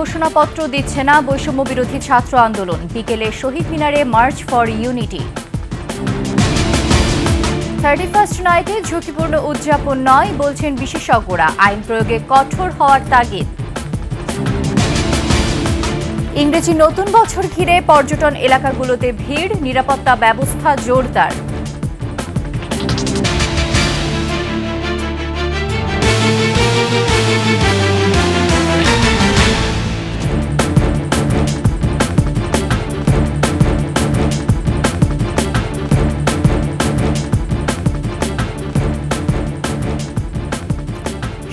ঘোষণাপত্র দিচ্ছে না বৈষম্য বিরোধী ছাত্র আন্দোলন। বিকেলে শহীদ মিনারে মার্চ ফর ইউনিটি। 31st নাইটে ঝুঁকিপূর্ণ উদযাপন নয় বলছেন বিশেষজ্ঞরা। আইন প্রয়োগে কঠোর হওয়ার তাগিদ। ইংরেজি নতুন বছর ঘিরে পর্যটন এলাকাগুলোতে ভিড়, নিরাপত্তা ব্যবস্থা জোরদার।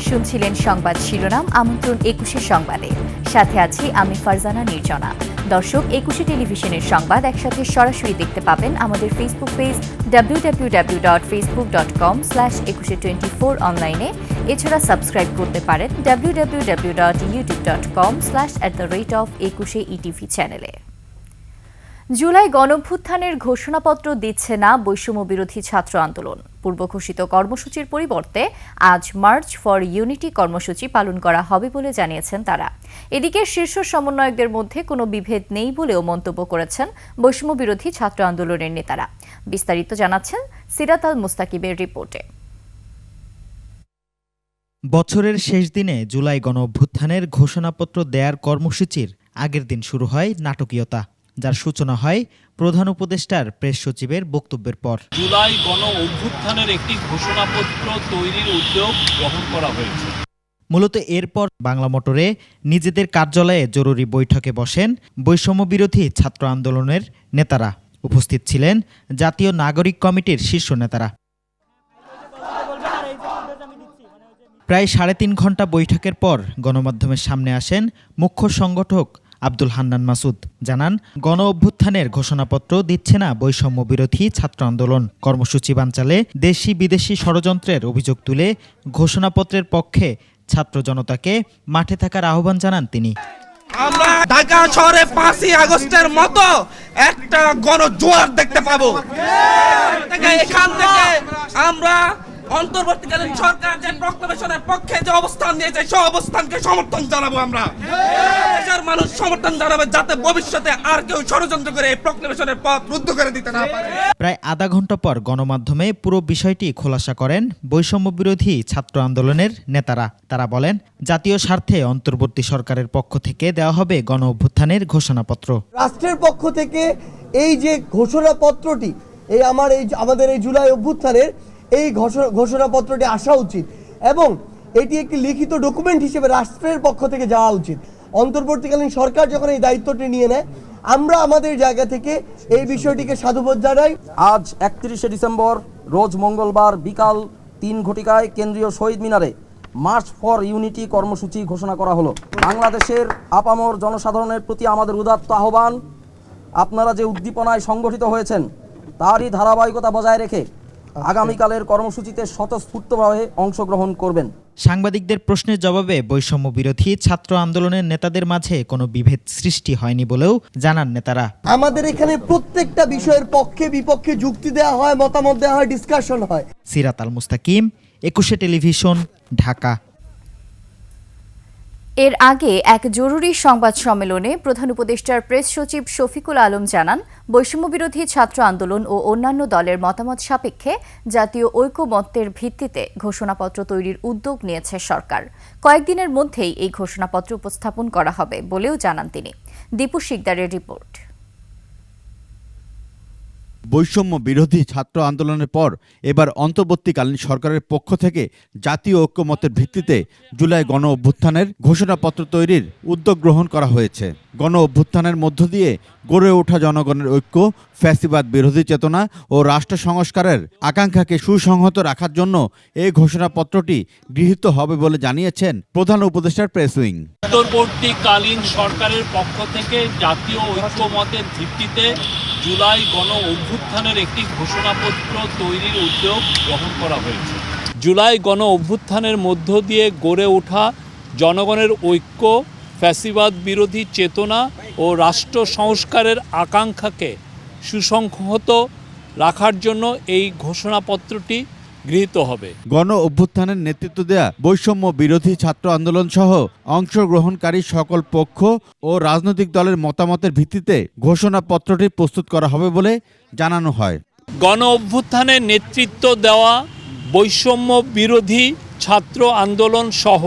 শুনছিলেন সংবাদ শিরোনাম। আমন্ত্রণ 21 সংবাদে, সাথে আছি আমি ফারজানা নির্জনা। দর্শক, 21 টেলিভিশনের সংবাদ একসাথে সরাসরি দেখতে পাবেন আমাদের ফেসবুক পেজ www.facebook.com/2124 অনলাইনে। এছাড়া সাবস্ক্রাইব করতে পারেন www.youtube.com/@21etv চ্যানেলে। জুলাই গণঅভ্যুত্থানের ঘোষণাপত্র দিচ্ছে না বৈষম্য বিরোধী ছাত্র আন্দোলন। পূর্ব ঘোষিত কর্মসূচির পরিবর্তে আজ মার্চ ফর ইউনিটি কর্মসূচি পালন করা হবে বলে জানিয়েছেন তারা। এদিকে শীর্ষ সমন্বয়কদের মধ্যে কোনো বিভেদ নেই বলেও মন্তব্য করেছেন বৈষম্য বিরোধী ছাত্র আন্দোলনের নেতারা। বিস্তারিত জানাচ্ছেন সিরাত আল মুস্তাকিবের রিপোর্টে। বছরের শেষ দিনে জুলাই গণঅভ্যুত্থানের ঘোষণাপত্র দেয়ার কর্মসূচির আগের দিন শুরু হয় নাটকীয়তা, যার সূচনা হয় প্রধান উপদেষ্টার প্রেস সচিবের বক্তব্যের পর। জুলাই গণ অভ্যুত্থানের একটি ঘোষণাপত্র তৈরির উদ্যোগ গ্রহণ করা হয়েছে। মূলত এরপর বাংলা মোটরে নিজেদের কার্যালয়ে জরুরি বৈঠকে বসেন বৈষম্য বিরোধী ছাত্র আন্দোলনের নেতারা। উপস্থিত ছিলেন জাতীয় নাগরিক কমিটির শীর্ষ নেতারা। প্রায় 3.5 ঘণ্টা বৈঠকের পর গণমাধ্যমের সামনে আসেন মুখ্য সংগঠক আব্দুল হান্নান মাসুদ। জানান, গণ অভ্যুত্থানের ঘোষণাপত্র দিচ্ছে না বৈষম্য বিরোধী ছাত্র আন্দোলন। কর্মসূচি বানচালে দেশি বিদেশি ষড়যন্ত্রের অভিযোগ তুলে ঘোষণাপত্রের পক্ষে ছাত্র জনতাকে মাঠে থাকার আহ্বান জানান তিনি। আমরা ঢাকা শহরে 5ই আগস্টের মতো একটা গণজোয়ার দেখতে পাবো। এখান থেকে আমরা অন্তর্বর্তীকালীন সরকার যে প্রক্লেমেশনের পক্ষে যে অবস্থান নিয়েছে সেই অবস্থানকে সমর্থন জানাবো। আমরা দেশের মানুষ সমর্থন জানাবে, যাতে ভবিষ্যতে আর কেউ ষড়যন্ত্র করে এই প্রক্লেমেশনের পথ রুদ্ধ করে দিতে না পারে। প্রায় আধা ঘণ্টা পর গণমাধ্যমে পুরো বিষয়টি খোলাসা করেন বৈষম্য বিরোধী ছাত্র আন্দোলনের নেতারা। তারা বলেন, জাতীয় স্বার্থে অন্তর্বর্তী সরকারের পক্ষ থেকে দেওয়া হবে গণ অভ্যুত্থানের ঘোষণাপত্র। রাষ্ট্রের পক্ষ থেকে এই যে ঘোষণাপত্রটি, আমাদের এই জুলাই অভ্যুত্থানের এই ঘোষণাপত্রটি আসা উচিত এবং এটি একটি লিখিত ডকুমেন্ট হিসেবে রাষ্ট্রের পক্ষ থেকে যাওয়া উচিত। অন্তর্বর্তীকালীন সরকার যখন এই দায়িত্বটি নিয়ে নেয়, আমরা আমাদের জায়গা থেকে এই বিষয়টিকে সাধুবাদ জানাই। আজ 31শে ডিসেম্বর রোজ মঙ্গলবার বিকাল 3 ঘটিকায় কেন্দ্রীয় শহীদ মিনারে মার্চ ফর ইউনিটি কর্মসূচি ঘোষণা করা হলো। বাংলাদেশের আপামর জনসাধারণের প্রতি আমাদের উদাত্ত আহ্বান, আপনারা যে উদ্দীপনায় সংগঠিত হয়েছেন তারই ধারাবাহিকতা বজায় রেখে আগামীকালের কর্মসূচিতে স্বতঃস্ফূর্তভাবে অংশগ্রহণ করবেন। সাংবাদিকদের প্রশ্নের জবাবে বৈষম্য বিরোধী ছাত্র আন্দোলনের নেতাদের মাঝে কোনো বিভেদ সৃষ্টি হয়নি বলেও জানান নেতারা। আমাদের এখানে প্রত্যেকটা বিষয়ের পক্ষে বিপক্ষে যুক্তি দেওয়া হয়, মতামত দেওয়া হয়, ডিসকাশন হয়। সিরাত আল মুস্তাকিম, 21 টেলিভিশন, ঢাকা। এর আগে এক জরুরি সংবাদ সম্মেলনে প্রধান উপদেষ্টার প্রেস সচিব শফিকুল আলম জানান, বৈষম্য বিরোধী ছাত্র আন্দোলন ও অন্যান্য দলের মতামত সাপেক্ষে জাতীয় ঐকমত্যের ভিত্তিতে ঘোষণাপত্র তৈরির উদ্যোগ নিয়েছে সরকার। কয়েকদিনের মধ্যেই এই ঘোষণাপত্র উপস্থাপন করা হবে বলেও জানান তিনি। দীপু শিকদারের রিপোর্ট। বৈষম্য বিরোধী ছাত্র আন্দোলনের পর এবার অন্তর্বর্তীকালীন সরকারের পক্ষ থেকে জাতীয় ঐক্যমত্যের ভিত্তিতে জুলাই গণ অভ্যুত্থানের ঘোষণাপত্র তৈরির উদ্যোগ গ্রহণ করা হয়েছে। গণ অভ্যুত্থানের মধ্য দিয়ে গড়ে ওঠা জনগণের ঐক্য, ফ্যাসিবাদ বিরোধী চেতনা ও রাষ্ট্র সংস্কারের আকাঙ্ক্ষাকে সুসংহত রাখার জন্য এই ঘোষণাপত্রটি গৃহীত হবে বলে জানিয়েছেন প্রধান উপদেষ্টার প্রেস উইং। অন্তর্বর্তীকালীন সরকারের পক্ষ থেকে জাতীয় ঐক্যমতের ভিত্তিতে জুলাই গণ অভ্যুত্থানের একটি ঘোষণাপত্র তৈরির উদ্যোগ গ্রহণ করা হয়েছে। জুলাই গণ অভ্যুত্থানের মধ্য দিয়ে গড়ে ওঠা জনগণের ঐক্য, ফ্যাসিবাদ বিরোধী চেতনা ও রাষ্ট্র সংস্কারের আকাঙ্ক্ষাকে সুসংহত রাখার জন্য এই ঘোষণাপত্রটি গৃহীত হবে। গণ অভ্যুত্থানের নেতৃত্ব দেয়া বৈষম্য বিরোধী ছাত্র আন্দোলন সহ অংশগ্রহণকারী সকল পক্ষ ও রাজনৈতিক দলের মতামতের ভিত্তিতে ঘোষণাপত্রটি প্রস্তুত করা হবে বলে জানানো হয়। গণ অভ্যুত্থানের নেতৃত্ব দেওয়া বৈষম্য বিরোধী ছাত্র আন্দোলন সহ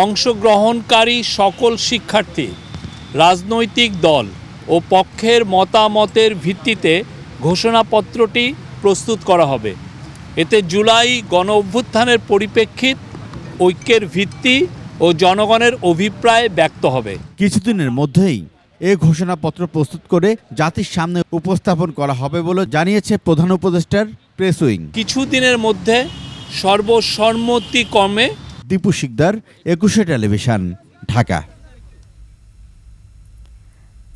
অংশগ্রহণকারী সকল শিক্ষার্থী, রাজনৈতিক দল ও পক্ষের মতামতের ভিত্তিতে ঘোষণাপত্রটি প্রস্তুত করা হবে। এতে জুলাই গণ অভ্যুত্থানের পরিপ্রেক্ষিত, ঐক্যের ভিত্তি ও জনগণের অভিপ্রায় ব্যক্ত হবে। কিছুদিনের মধ্যেই এ ঘোষণাপত্র প্রস্তুত করে জাতির সামনে উপস্থাপন করা হবে বলে জানিয়েছে প্রধান উপদেষ্টার প্রেস উইং। কিছুদিনের মধ্যে সর্বসম্মতিক্রমে। দীপু শিকদার, 21 টেলিভিশন, ঢাকা।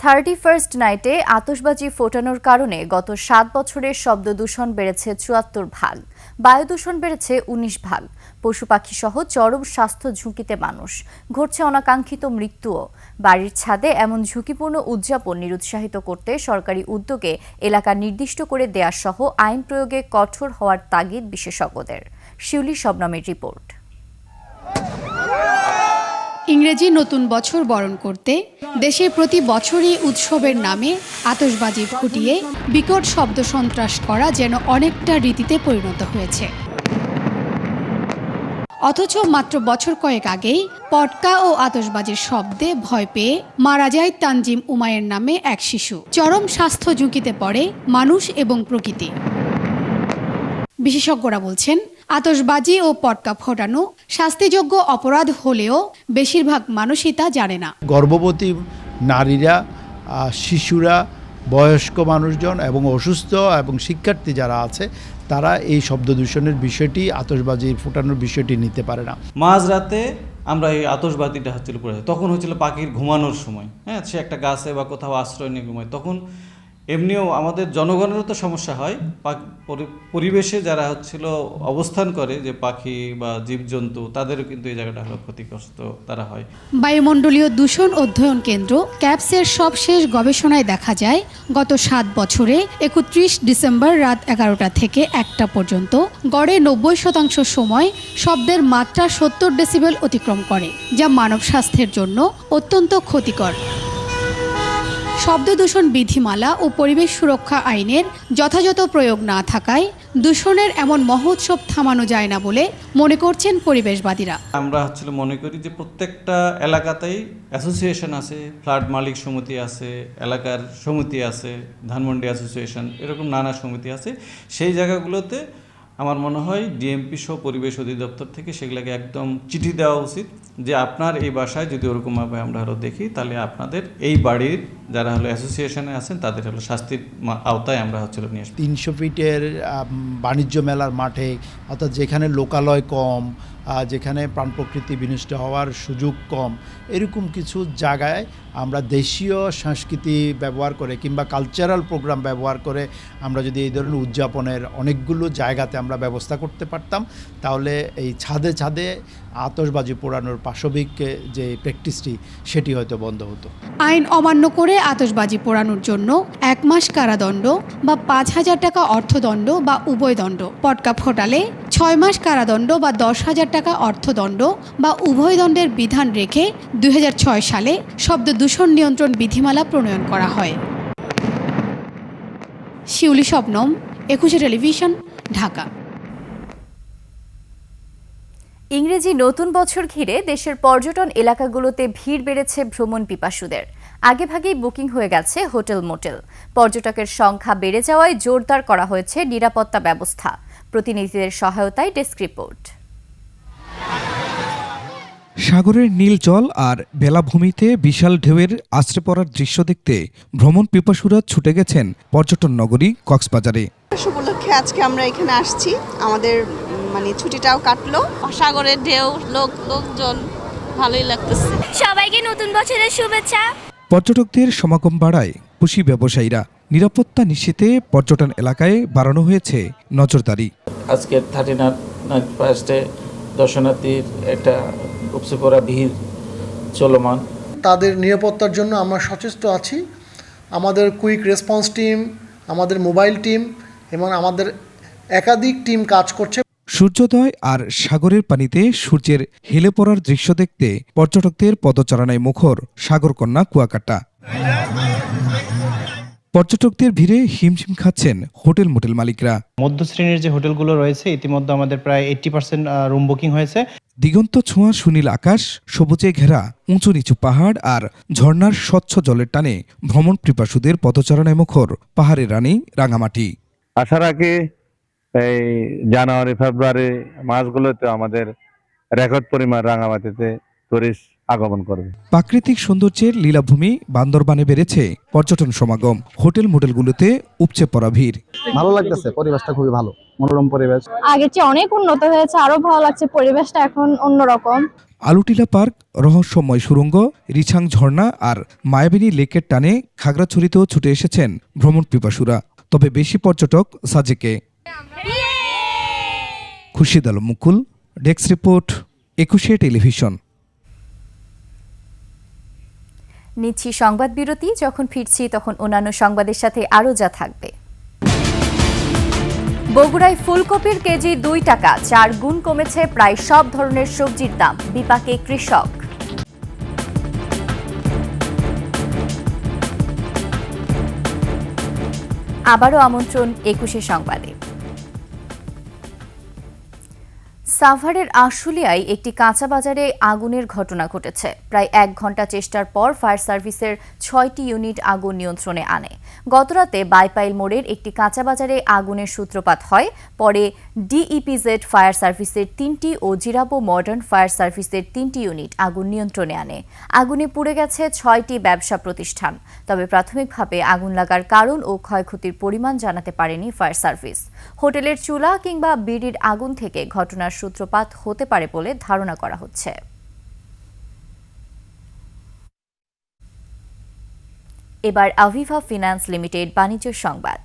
31st নাইটে আতশবাজি ফোটানোর কারণে গত 7 বছরের শব্দ দূষণ বেড়েছে 74 ভাগ, বায়ু দূষণ বেড়েছে 19 ভাগ। পশু পাখি সহ চরম স্বাস্থ্য ঝুঁকিতে মানুষ, ঘটছে অনাকাঙ্ক্ষিত মৃত্যুও। বাড়ির ছাদে এমন ঝুঁকিপূর্ণ উদযাপন নিরুৎসাহিত করতে সরকারি উদ্যোগে এলাকা নির্দিষ্ট করে দেয়া সহ আইন প্রয়োগে কঠোর হওয়ার তাগিদ বিশেষজ্ঞদের। শিউলি শবনমের রিপোর্ট। ইংরেজি নতুন বছর বরণ করতে দেশে প্রতি বছরই উৎসবের নামে আতশবাজি ফুটিয়ে বিকট শব্দ সন্ত্রাস করা যেন অনেকটা রীতিতে পরিণত হয়েছে। অথচ মাত্র বছর কয়েক আগেই পটকা ও আতশবাজির শব্দে ভয় পেয়ে মারা যায় তানজিম উমায়ের নামে এক শিশু। চরম স্বাস্থ্য ঝুঁকিতে পড়ে মানুষ এবং প্রকৃতি। বিশেষজ্ঞরা বলছেন, আতশবাজি ও পটকা ফোটানো শাস্তিযোগ্য অপরাধ হলেও বেশিরভাগ মানুষই তা জানে না। গর্ভবতী নারীরা, শিশুরা, বয়স্ক মানুষজন এবং অসুস্থ এবং শিক্ষার্থী যারা আছে তারা এই শব্দ দূষণের বিষয়টি, আতশবাজি ফোটানোর বিষয়টি নিতে পারে না। মাঝরাতে আমরা এই আতশবাজিটা হচ্ছিল পড়ে, তখন হচ্ছিল পাখির ঘুমানোর সময়। হ্যাঁ, সে একটা গাছে বা কোথাও আশ্রয় নিয়ে ঘুমায়। তখন এমনিও আমাদের জনগণেরও তো সমস্যা হয়, পরিবেশে যারা হচ্ছিল অবস্থান করে, যে পাখি বা জীবজন্তু, তাদেরও কিন্তু এই জায়গাটা হলো ক্ষতিগ্রস্ত তারা হয়। বায়ুমণ্ডলীয় দূষণ অধ্যয়ন কেন্দ্র ক্যাপসের সবশেষ গবেষণায় দেখা যায়, গত 7 বছরে 31 ডিসেম্বর রাত 11টা থেকে 1টা পর্যন্ত গড়ে 90% সময় শব্দের মাত্রা 70 ডেসিবেল অতিক্রম করে, যা মানব স্বাস্থ্যের জন্য অত্যন্ত ক্ষতিকর। শব্দ দূষণ বিধিমালা ও পরিবেশ সুরক্ষা আইনের যথাযথ প্রয়োগ না থাকায় দূষণের এমন মহোৎসব থামানো যায় না বলে মনে করছেন পরিবেশবাদীরা। আমরা মনে করি যে প্রত্যেকটা এলাকাতেই অ্যাসোসিয়েশন আছে, ফ্ল্যাট মালিক সমিতি আছে, এলাকার সমিতি আছে, ধানমন্ডি অ্যাসোসিয়েশন, এরকম নানা সমিতি আছে। সেই জায়গাগুলোতে আমার মনে হয় ডিএমপি সহ পরিবেশ অধিদপ্তর থেকে সেগুলোকে একদম চিঠি দেওয়া উচিত যে আপনার এই বাসায় যদি ওরকমভাবে আমরা দেখি, তাহলে আপনাদের এই বাড়ির যারা অ্যাসোসিয়েশনে আছেন তাদের শাস্তির আওতায় আমরা নিয়ে আসবো। 300 ফিটের বাণিজ্য মেলার মাঠে, অর্থাৎ যেখানে লোকালয় কম, যেখানে প্রাণ প্রকৃতি বিনষ্ট হওয়ার সুযোগ কম, এরকম কিছু জায়গায় আমরা দেশীয় সংস্কৃতি ব্যবহার করে কিংবা কালচারাল প্রোগ্রাম ব্যবহার করে আমরা যদি এই ধরনের উদযাপনের অনেকগুলো জায়গাতে আমরা ব্যবস্থা করতে পারতাম, তাহলে এই ছাদে ছাদে আতশবাজি পোড়ানোর পাশবিক যে প্র্যাকটিসটি সেটি হয়তো বন্ধ হতো। আইন অমান্য করে আতশবাজি পোড়ানোর জন্য 1 মাস কারাদণ্ড বা 5,000 টাকা অর্থদণ্ড বা উভয় দণ্ড, পটকা ফোটালে 6 মাস কারাদণ্ড বা 10,000 টাকা অর্থদণ্ড বা উভয় দণ্ডের বিধান রেখে 2006 সালে শব্দ দূষণ নিয়ন্ত্রণ বিধিমালা প্রণয়ন করা হয়। শিউলি শবনম, 21 টেলিভিশন, ঢাকা। ইংরেজি নতুন বছর ঘিরে দেশের পর্যটন এলাকাগুলোতে ভিড় বেড়েছে ভ্রমণ পিপাসুদের। আগেভাগেই বুকিং হয়ে গেছে হোটেল মোটেল। পর্যটকের সংখ্যা বেড়ে যাওয়ায় জোরদার করা হয়েছে নিরাপত্তা ব্যবস্থা। প্রতিনিধিদের সহায়তায় ডেস্ক রিপোর্ট। সাগরের নীল জল আর বেলাভূমিতে বিশাল ঢেউয়ের আছড়ে পড়ার দৃশ্য দেখতে ভ্রমণ পিপাসুরা ছুটে গেছেন পর্যটন নগরী কক্সবাজারে। উপলক্ষে আজকে আমরা এখানে আসছি, আমাদের ছুটিটাও কাটলো। সাগরের ঢেউ, লোকজন, ভালোই লাগতেছে। সবাইকে নতুন বছরের শুভেচ্ছা। পর্যটকদের সমাগম বাড়ায় খুশি ব্যবসায়ীরা। নিরাপত্তা নিশ্চিতে পর্যটন এলাকায় বাড়ানো হয়েছে নজরদারি। আজকে 39 ফার্স্টে দর্শনার্থীর একটা উপচে পড়া ভিড় চলমান। তাদের নিরাপত্তার জন্য আমরা সচেষ্ট আছি। আমাদের কুইক রেসপন্স টিম, আমাদের মোবাইল টিম এবং আমাদের একাধিক টিম কাজ করছে। সূর্যোদয় আর সাগরের পানিতে সূর্যের হেলে পড়ার দৃশ্য দেখতে পর্যটকদের পদচারণায় মুখর সাগরকন্যা কুয়াকাটা। পর্যটকদের ভিড়ে হিমশিম খাচ্ছেন হোটেল মোটেল মালিকরা। মধ্যশ্রেণীর যে হোটেলগুলো রয়েছে ইতিমধ্যে আমাদের প্রায় 80% রুম বুকিং হয়েছে। দিগন্ত ছোঁয়া সুনীল আকাশ, সবুজে ঘেরা উঁচু নিচু পাহাড় আর ঝর্ণার স্বচ্ছ জলের টানে ভ্রমণ পিপাসুদের পদচারণায় মুখর পাহাড়ের রানী রাঙামাটি। আশা রাখি এই জানুয়ারি ফেব্রুয়ারি মাসগুলোতে আমাদের রেকর্ড পরিমাণ রাঙামাটিতে টুরিস্ট আগমন করবে। প্রাকৃতিক সৌন্দর্যের লীলাভূমি বান্দরবানে বেড়েছে পর্যটন সমাগম। হোটেল মোটেলগুলোতে উপচে পড়া ভিড়। ভালো লাগতেছে, পরিবেশটা খুবই ভালো, মনোরম পরিবেশ। আগের চেয়ে অনেক উন্নত হয়েছে, আরো ভালো লাগছে, পরিবেশটা এখন অন্যরকম। আলুটিলা পার্ক, রহস্যময় সুড়ঙ্গ, রিছাং ঝর্ণা আর মায়াবিনী লেকের টানে খাগড়াছড়িতেও ছুটে এসেছেন ভ্রমণ পিপাসুরা। তবে বেশি পর্যটক সাজেকে। খুরশিদ আলম মুকুল, ডেস্ক রিপোর্ট, 21 টেলিভিশন। নিচ্ছি সংবাদ বিরতি। যখন ফিরছি তখন অন্যান্য সংবাদের সাথে আরও যা থাকবে। বগুড়ায় ফুলকপির কেজি 2 টাকা, 4 গুণ কমেছে প্রায় সব ধরনের সবজির দাম, বিপাকে কৃষক। আবারও আমন্ত্রণ 21 সংবাদে। সাভারের আশুলিয়ায় একটি কাঁচা বাজারে আগুনের ঘটনা ঘটেছে। প্রায় 1 ঘণ্টা চেষ্টার পর ফায়ার সার্ভিসের 6টি ইউনিট আগুন নিয়ন্ত্রণে আনে। গতরাতে বাইপাইল মোড়ের একটি কাঁচা বাজারে আগুনের সূত্রপাত হয়। পরে ডিইপিজেড ফায়ার সার্ভিসের 3টি ও জিরাবো মডার্ন ফায়ার সার্ভিসের 3টি ইউনিট আগুন নিয়ন্ত্রণে আনে। আগুনে পুড়ে গেছে 6টি ব্যবসা প্রতিষ্ঠান। তবে প্রাথমিকভাবে আগুন লাগার কারণ ও ক্ষয়ক্ষতির পরিমাণ জানাতে পারেনি ফায়ার সার্ভিস। হোটেলের চুলা কিংবা বিড়ির আগুন থেকে ঘটনার সূত্রপাত হতে পারে বলে ধারণা করা হচ্ছে। এবার আভিভা ফিন্যান্স লিমিটেড বাণিজ্য সংবাদ।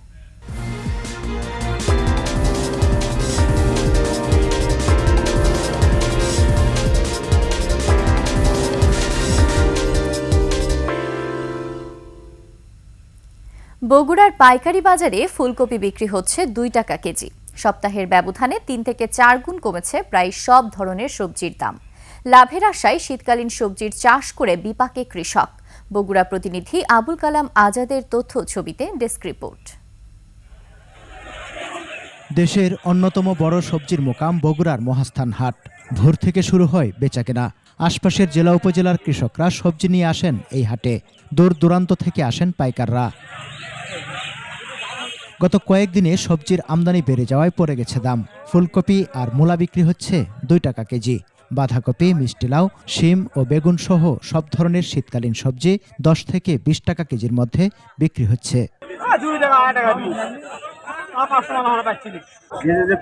বগুড়ার পাইকারি বাজারে ফুলকপি বিক্রি হচ্ছে 2 টাকা কেজি। সপ্তাহের ব্যবধানে 3 থেকে 4 গুণ কমেছে প্রায় সব ধরনের সবজির দাম। লাভের আশায় শীতকালীন সবজির চাষ করে বিপাকে কৃষক। বগুড়া প্রতিনিধি আবুল কালাম আজাদের তথ্য ছবিতে ডেস্ক রিপোর্ট। দেশের অন্যতম বড় সবজির মোকাম বগুড়ার মহাস্থান হাট। ভোর থেকে শুরু হয় বেচাকেনা। আশপাশের জেলা উপজেলার কৃষকরা সবজি নিয়ে আসেন এই হাটে। দূর দূরান্ত থেকে আসেন পাইকাররা। গত কয়েকদিনে সবজির আমদানি বেড়ে যাওয়ায় পড়ে গেছে দাম। ফুলকপি আর মূলা বিক্রি হচ্ছে 2 টাকা কেজি। বাঁধাকপি, মিষ্টি লাউ, শিম ও বেগুন সহ সব ধরনের শীতকালীন সবজি 10 থেকে 20 টাকা কেজির মধ্যে বিক্রি হচ্ছে।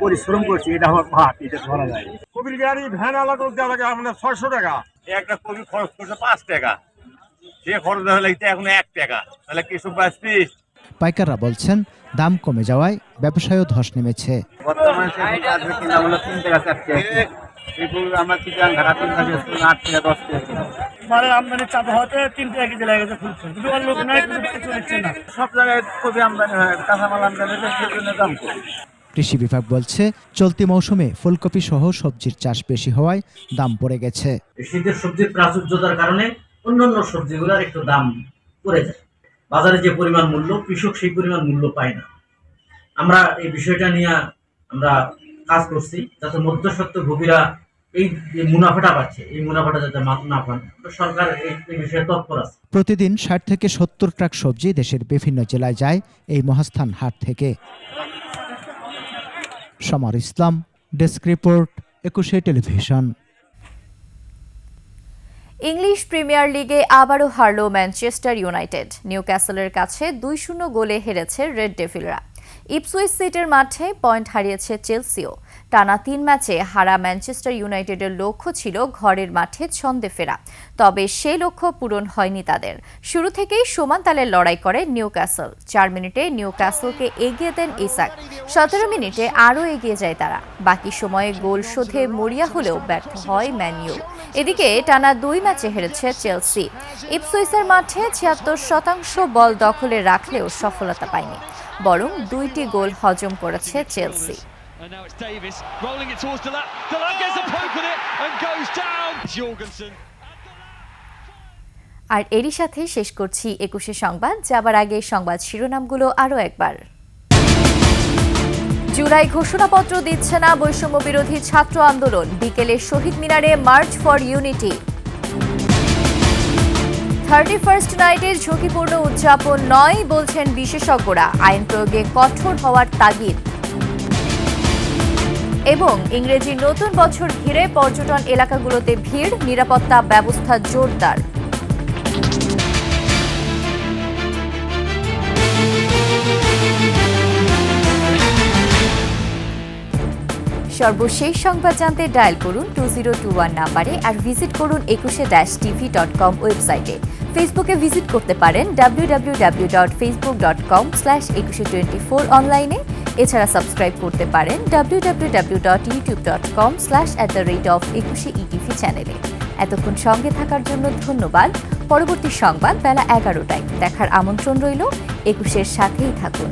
পরিশ্রম করছি, এটা আমার ভাত, এটা ধরা যায়। কবির গাড়ি ভ্যান আলাদা দেওয়া লাগে আমাদের 600 টাকা। একটা কবি খরচ করছে 5 টাকা, সে খরচ দেওয়া লাগছে এখন 1 টাকা, তাহলে কৃষক বাঁচবি। পাইকাররা বলছেন দাম কমে যাওয়ায় ব্যবসায়ও ধস নেমেছে। বর্তমানে 3 টাকা 4 টাকা। আমরা চিটাং ঢাকা 3 টাকা 8 টাকা 10 টাকা। মানে আমদানি চাপ হতে 3 টাকা কেজি লেগে গেছে ফুলকপি। কিন্তু আর লোক নাই, কিছু হচ্ছে না। সব জায়গায় কবি আমদানি হয়, কাঁচামাল আমদানি হয়, সেজন্য দাম কম। কৃষি বিভাগ বলছে চলতি মৌসুমে ফুলকপি সহ সবজির চাষ বেশি হওয়ায় দাম পড়ে গেছে। শীতের সবজির প্রাচুর্যতার কারণে অন্যান্য সবজিগুলোর একটু দাম পড়ে যায়। বাজারে যে পরিমাণ মূল্য, কৃষক সেই পরিমাণ মূল্য পায় না। আমরা এই বিষয়টা নিয়ে আমরা কাজ করছি, যাতে মধ্যস্বত্ব ভোগীরা এই মুনাফাটা পাচ্ছে, এই মুনাফাটা যাতে না পান। সরকার এই বিষয়ে তৎপর আছে। প্রতিদিন 60 থেকে 70 ট্রাক সবজি দেশের বিভিন্ন জেলায় যায় এই মহাস্থান হাট থেকে। Samar Islam, desk report, 21 television. English premier লিগে আবারও হারল ম্যানচেস্টার ইউনাইটেড। নিউক্যাসলের কাছে 2-0 গোলে হেরেছে রেড ডেভিলরা। ইপসুইচ সিটির মাঠে পয়েন্ট হারিয়েছে চেলসিও। টানা 3 ম্যাচে হারা ম্যানচেস্টার ইউনাইটেডের লক্ষ্য ছিল ঘরের মাঠে ছন্দে ফেরা। তবে সেই লক্ষ্য পূরণ হয়নি তাদের। শুরু থেকেই সমান তালের লড়াই করে নিউক্যাসল। 4 মিনিটে নিউক্যাসলকে এগিয়ে দেন ইসাক। 17 মিনিটে আরও এগিয়ে যায় তারা। বাকি সময়ে গোল শোধে মরিয়া হলেও ব্যর্থ হয় ম্যান ইউ। এদিকে টানা 2 ম্যাচে হেরেছে চেলসি। ইপসুইচের মাঠে 76% বল দখলে রাখলেও সফলতা পায়নি, বরং 2টি গোল হজম করেছে Chelsea. And now it's Davis rolling it towards Delap. Delap gets a poke with it and goes down. Jorgensen. আর এরই সাথে শেষ করছি 21 সংবাদ। যাবার আগে সংবাদ শিরোনামগুলো আরও একবার। জুলাই ঘোষণাপত্র দিচ্ছে না বৈষম্য বিরোধী ছাত্র আন্দোলন, বিকেলে শহীদ মিনারে মার্চ ফর ইউনিটি। 31st নাইটের ঝুঁকিপূর্ণ উদযাপন নয় বলছেন বিশেষজ্ঞরা, আইন প্রয়োগে কঠোর হওয়ার তাগিদ। এবং ইংরেজি নতুন বছর ঘিরে পর্যটন এলাকাগুলোতে ভিড়, নিরাপত্তা ব্যবস্থা জোরদার। সর্বশেষ সংবাদ জানতে ডায়াল করুন 2021 নাম্বারে আর ভিজিট করুন 21-tv.com ওয়েবসাইটে। ফেসবুকে ভিজিট করতে পারেন www.facebook.com/2124 অনলাইনে। এছাড়া সাবস্ক্রাইব করতে পারেন www.youtube.com/@21etv চ্যানেলে। এতক্ষণ সঙ্গে থাকার জন্য ধন্যবাদ। পরবর্তী সংবাদ বেলা 11টায় দেখার আমন্ত্রণ রইল। 21-এর সাথেই থাকুন।